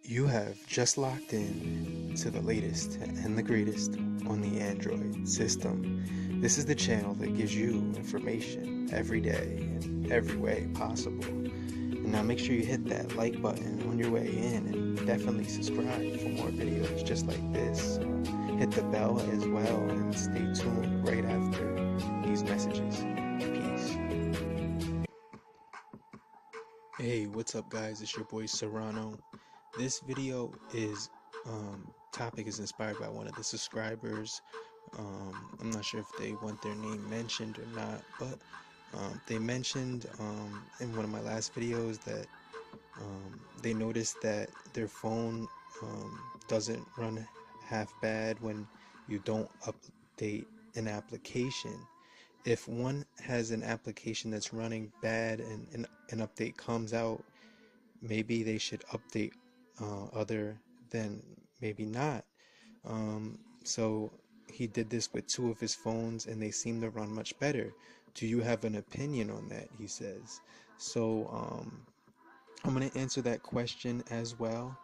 You have just locked in to the latest and the greatest on the Android system. This is the channel that gives you information every day in every way possible. And now make sure you hit that like button on your way in and definitely subscribe for more videos just like this. Hit the bell as well and stay tuned right after these messages. Peace. Hey, what's up guys? It's your boy Serrano. This video is topic is inspired by one of the subscribers. I'm not sure if they want their name mentioned or not, but they mentioned in one of my last videos that they noticed that their phone doesn't run half bad when you don't update an application. If one has an application that's running bad and an update comes out, maybe they should update other than maybe not. So he did this with two of his phones and they seem to run much better. Do you have an opinion on that? He says. So I'm going to answer that question as well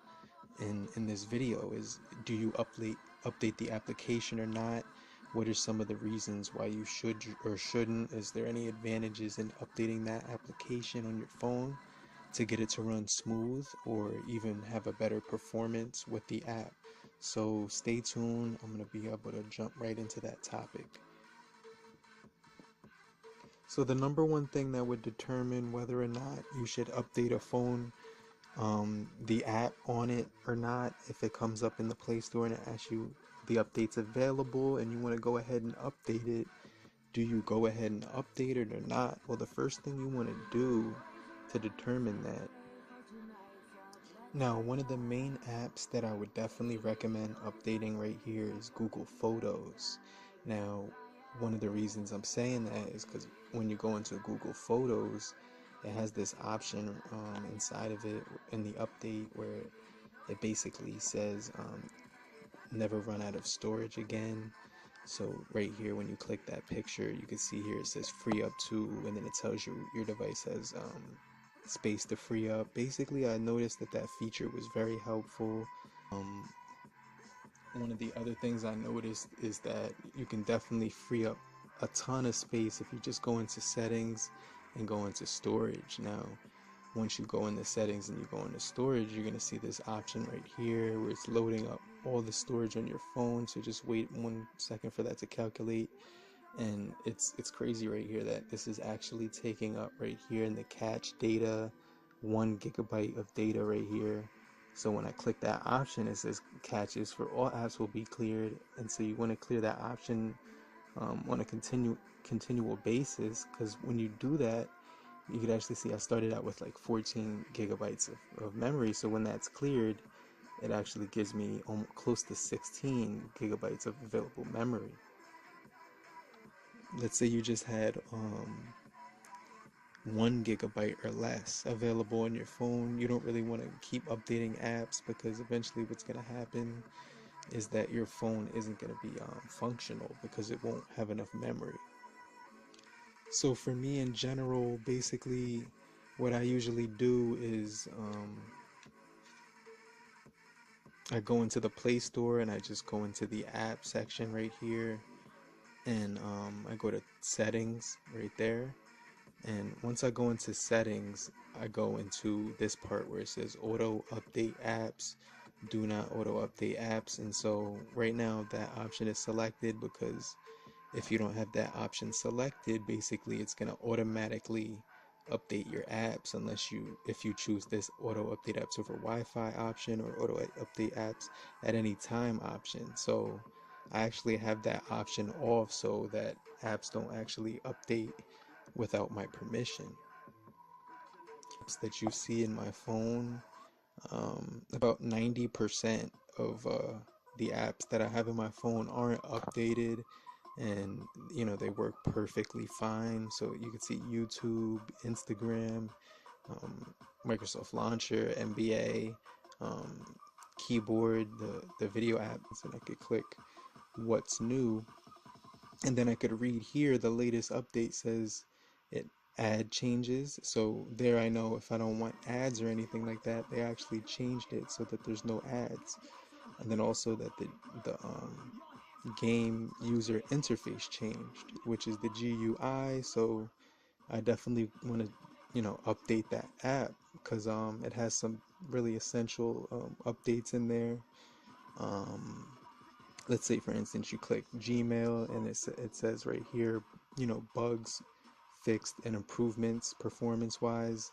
in this video. Is do you update the application or not? What are some of the reasons why you should or shouldn't? Is there any advantages in updating that application on your phone to get it to run smooth or even have a better performance with the app? So stay tuned. I'm going to be able to jump right into that topic. So the number one thing that would determine whether or not you should update a phone, the app on it or not, if it comes up in the Play Store and it asks you the update's available and you want to go ahead and update it, do you go ahead and update it or not? Well, the first thing you want to do to determine that. Now, one of the main apps that I would definitely recommend updating right here is Google Photos. Now, one of the reasons I'm saying that is because when you go into Google Photos, it has this option inside of it in the update where it basically says never run out of storage again. So right here, when you click that picture, you can see here it says free up to, and then it tells you your device has space to free up. Basically, I noticed that that feature was very helpful. Um, One of the other things I noticed is that you can definitely free up a ton of space if you just go into settings and go into storage. Now, once you go into settings and you go into storage, you're going to see this option right here where it's loading up all the storage on your phone. So just wait 1 second for that to calculate. And it's crazy right here that this is actually taking up right here in the cache data 1 GB of data right here. So when I click that option, it says caches for all apps will be cleared, and so you want to clear that option on a continual basis, because when you do that, you could actually see I started out with like 14 gigabytes of memory. So when that's cleared, it actually gives me almost close to 16 gigabytes of available memory. Let's say you just had 1 GB or less available on your phone. You don't really want to keep updating apps because eventually what's going to happen is that your phone isn't going to be functional because it won't have enough memory. So for me in general, basically what I usually do is I go into the Play Store and I just go into the app section right here, and I go to settings right there. And once I go into settings, I go into this part where it says auto update apps, do not auto update apps. And so right now that option is selected because if you don't have that option selected, basically it's going to automatically update your apps if you choose this auto update apps over Wi-Fi option or auto update apps at any time option. So I actually have that option off so that apps don't actually update without my permission. Apps that you see in my phone, about 90% of the apps that I have in my phone aren't updated, and they work perfectly fine. So you can see YouTube, Instagram, um, Microsoft Launcher, NBA, um, keyboard, the video apps, and I could click what's new, and then I could read here the latest update says it ad changes. So there I know if I don't want ads or anything like that, they actually changed it so that there's no ads. And then also that the game user interface changed, which is the GUI. So I definitely want to, update that app because it has some really essential updates in there. Um, let's say for instance you click Gmail and it says right here, bugs fixed and improvements performance wise.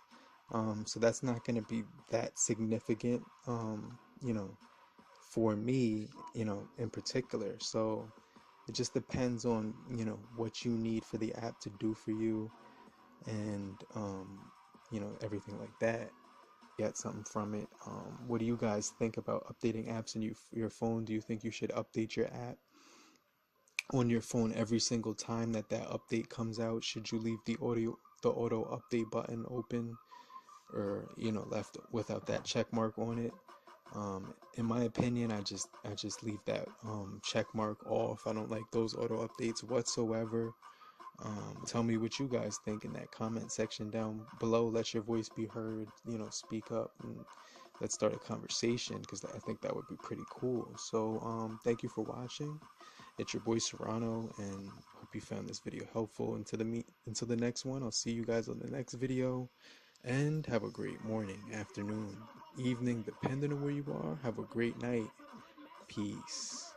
So that's not going to be that significant, for me, in particular. So it just depends on, what you need for the app to do for you, and everything like that. Get something from it. What do you guys think about updating apps in your phone? Do you think you should update your app on your phone every single time that update comes out? Should you leave the auto update button open, or left without that check mark on it? In my opinion, I just leave that check mark off. I don't like those auto updates whatsoever. Tell me what you guys think in that comment section down below. Let your voice be heard. Speak up and let's start a conversation, because I think that would be pretty cool. So, thank you for watching. It's your boy Serrano, and hope you found this video helpful. Until the next one, I'll see you guys on the next video. And have a great morning, afternoon, evening, depending on where you are. Have a great night. Peace.